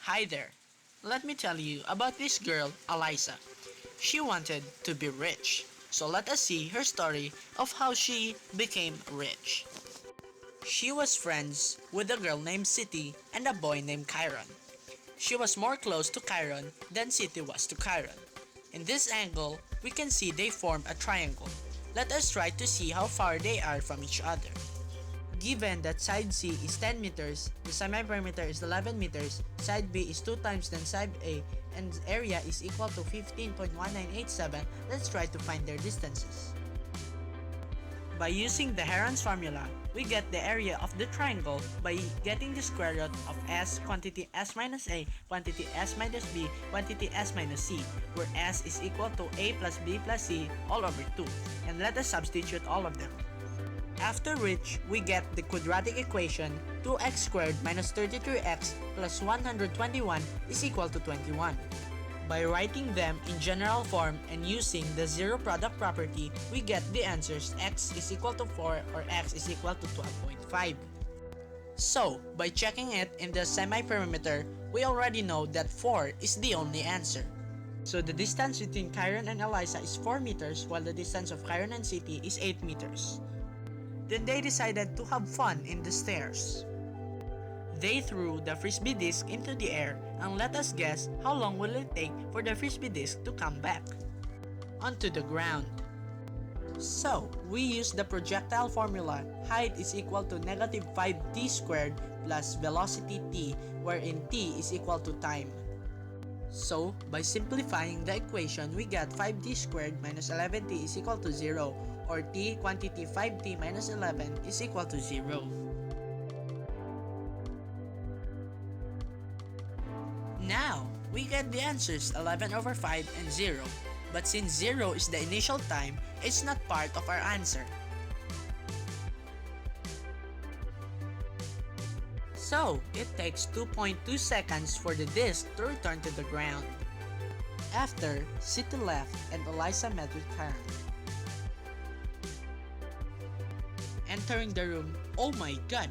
Hi there. Let me tell you about this girl, Eliza. She wanted to be rich. So let us see her story of how she became rich. She was friends with a girl named City and a boy named Chiron. She was more close to Chiron than City was to Chiron. In this angle, we can see they form a triangle. Let us try to see how far they are from each other. Given that side C is 10 meters, the semi-perimeter is 11 meters, side B is 2 times than side A, and area is equal to 15.1987, let's try to find their distances. By using the Heron's formula, we get the area of the triangle by getting the square root of S, quantity S minus A, quantity S minus B, quantity S minus C, where S is equal to A plus B plus C all over 2, and let us substitute all of them. After which, we get the quadratic equation 2x squared minus 33x plus 121 is equal to 21. By writing them in general form and using the zero product property, we get the answers x is equal to 4 or x is equal to 12.5. So, by checking it in the semi-perimeter, we already know that 4 is the only answer. So the distance between Chiron and Eliza is 4 meters while the distance of Chiron and City is 8 meters. Then they decided to have fun in the stairs. They threw the frisbee disc into the air and let us guess how long will it take for the frisbee disc to come back onto the ground. So, we use the projectile formula, height is equal to negative 5t squared plus velocity t, wherein t is equal to time. So, by simplifying the equation, we get 5t squared minus 11t is equal to 0, or t quantity 5t minus 11 is equal to 0. Now, we get the answers 11 over 5 and 0, but since 0 is the initial time, it's not part of our answer. So, it takes 2.2 seconds for the disc to return to the ground. After, City left and Eliza met with Karen. Entering the room, oh my god!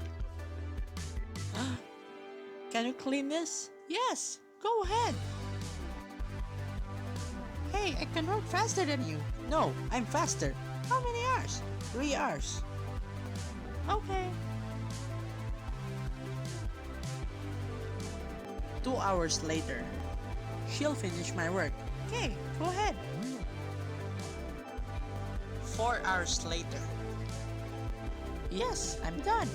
Can you clean this? Yes, go ahead! Hey, I can work faster than you! No, I'm faster! How many hours? 3 hours. Okay. 2 hours later. She'll finish my work. Okay, go ahead. 4 hours later. Yes, I'm done.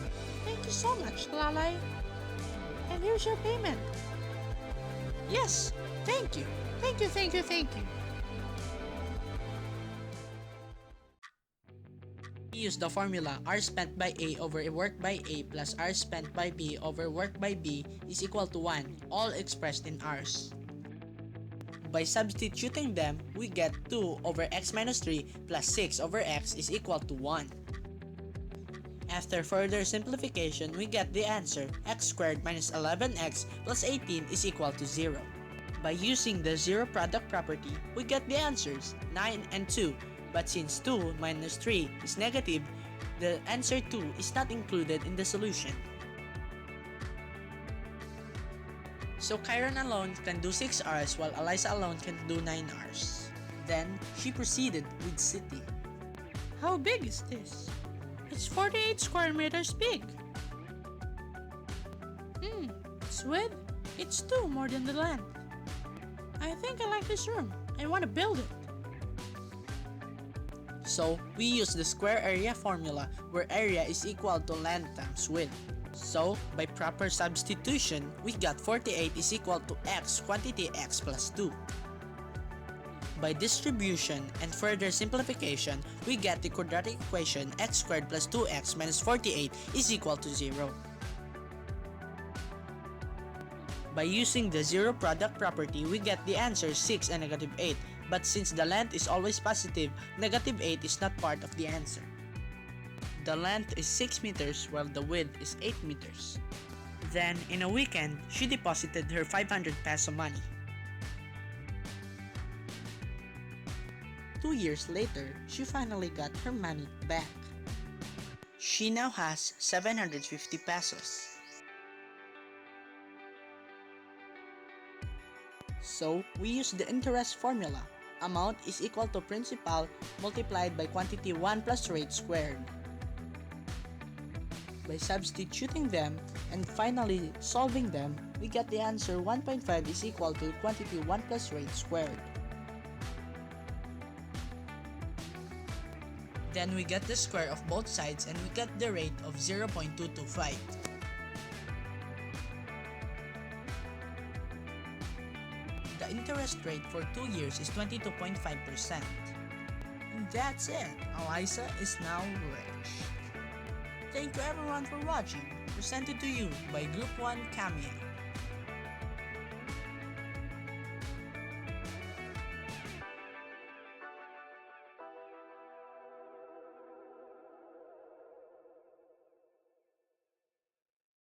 Thank you so much, Lalai. And here's your payment. Yes, thank you. Thank you, thank you, thank you. We use the formula R spent by A over work by A plus R spent by B over work by B is equal to 1, all expressed in R's. By substituting them, we get 2 over x minus 3 plus 6 over x is equal to 1. After further simplification, we get the answer x squared minus 11x plus 18 is equal to 0. By using the zero product property, we get the answers 9 and 2. But since 2 minus 3 is negative, the answer 2 is not included in the solution. So Chiron alone can do 6 hours while Eliza alone can do 9 hours. Then, she proceeded with City. How big is this? It's 48 square meters big. Its width? It's 2 more than the length. I think I like this room. I want to build it. So, we use the square area formula where area is equal to length times width. So, by proper substitution, we got 48 is equal to x quantity x plus 2. By distribution and further simplification, we get the quadratic equation x squared plus 2x minus 48 is equal to 0. By using the zero product property, we get the answer 6 and negative 8. But since the length is always positive, negative 8 is not part of the answer. The length is 6 meters while the width is 8 meters. Then, in a weekend, she deposited her 500 peso money. 2 years later, she finally got her money back. She now has 750 pesos. So, we use the interest formula. Amount is equal to principal multiplied by quantity 1 plus rate squared. By substituting them and finally solving them, we get the answer 1.5 is equal to quantity 1 plus rate squared. Then we get the square of both sides and we get the rate of 0.225. The interest rate for 2 years is 22.5%. And that's it. Eliza is now rich. Thank you everyone for watching. Presented to you by Group 1 Cameo.